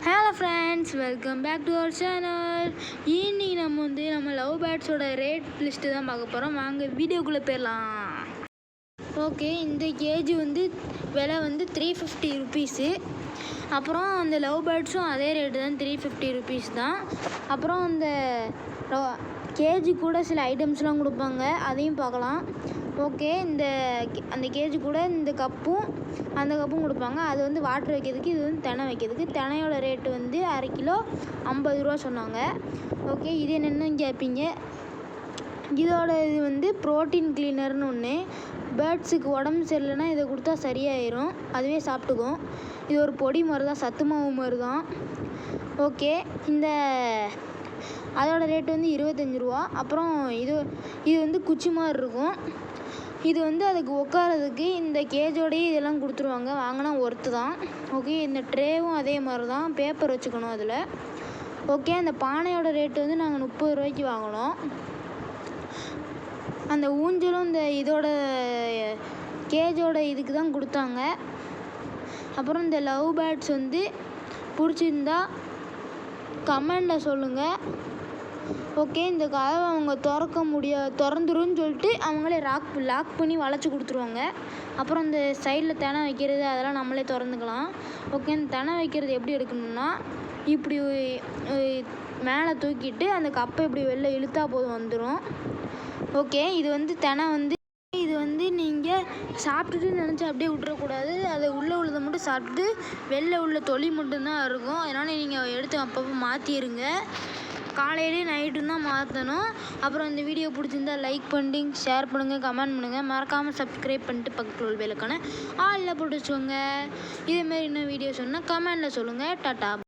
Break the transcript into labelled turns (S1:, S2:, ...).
S1: Hello friends, welcome back to our channel. இன்னைக்கு நம்ம love பேர்ட்ஸோட rate list தான் பார்க்க போகிறோம். வாங்க வீடியோக்குள்ளே போயிடலாம். ஓகே, இந்த கேஜி விலை 350 ருபீஸு. அப்புறம் அந்த லவ் பேர்ட்ஸும் அதே ரேட்டு தான், 350 ருபீஸ் தான். அப்புறம் அந்த கேஜி கூட சில ஐட்டம்ஸ்லாம் கொடுப்பாங்க, அதையும் பார்க்கலாம். ஓகே, அந்த கேஜி கூட இந்த கப்பும் அந்த கப்பும் கொடுப்பாங்க. அது வாட்டர் வைக்கிறதுக்கு, இது தினை வைக்கிறதுக்கு. தினையோட ரேட்டு அரை கிலோ 50 ரூபா சொன்னாங்க. ஓகே, இது என்னென்னு கேட்பீங்க. இதோட இது ப்ரோட்டீன் கிளீனர்னு ஒன்று. பேர்ட்ஸுக்கு உடம்பு சரியில்லைன்னா இதை கொடுத்தா சரியாயிரும், அதுவே சாப்பிட்டுக்கும். இது ஒரு பொடி மாதிரி தான், சத்து மாவு மாதிரி தான். ஓகே, அதோட ரேட்டு 25 ரூபா. அப்புறம் இது குச்சி மாதிரி இருக்கும். இது அதுக்கு உட்காரதுக்கு இந்த கேஜோடையே இதெல்லாம் கொடுத்துருவாங்க, வாங்கினா ஒர்த்து தான். ஓகே, இந்த ட்ரேவும் அதே மாதிரி தான், பேப்பர் வச்சுக்கணும் அதில். ஓகே, அந்த பானையோட ரேட்டு நாங்கள் 30 ரூபாய்க்கு வாங்கினோம். அந்த ஊஞ்சலும் இதோட கேஜோட இதுக்கு தான் கொடுத்தாங்க. அப்புறம் இந்த லவ் பேர்ட்ஸ் பிடிச்சிருந்தா கமெண்டில் சொல்லுங்கள். ஓகே, இந்த கதவை அவங்க திறந்துருன்னு சொல்லிட்டு அவங்களே லாக் பண்ணி வளைச்சி கொடுத்துருவாங்க. அப்புறம் இந்த சைடில் தினை வைக்கிறது அதெல்லாம் நம்மளே திறந்துக்கலாம். ஓகே, இந்த தினை வைக்கிறது எப்படி எடுக்கணும்னா, இப்படி மேலே தூக்கிட்டு அந்த கப்பை இப்படி வெளில இழுத்தா போதும், வந்துடும். ஓகே, இது தினை இது நீங்கள் சாப்பிட்டுட்டு நினச்சி அப்படியே விட்டுறக்கூடாது. அதை உள்ளே உள்ளதை மட்டும் சாப்பிட்டுட்டு வெளில உள்ள தொலி மட்டும்தான் இருக்கும். அதனால் நீங்கள் எடுத்து அப்பப்போ மாற்றிடுங்க. காலையிலேயும் நைட்டும் தான் மாற்றணும். அப்புறம் இந்த வீடியோ பிடிச்சிருந்தா லைக் பண்ணி ஷேர் பண்ணுங்கள், கமெண்ட் பண்ணுங்கள். மறக்காமல் சப்ஸ்கிரைப் பண்ணிட்டு பக்கத்தில் உள்ள பெல்லுக்கான ஆளில் போட்டு வச்சுக்கோங்க. இதேமாரி இன்னும் வீடியோ சொன்னால் கமெண்டில் சொல்லுங்கள். டாட்டா.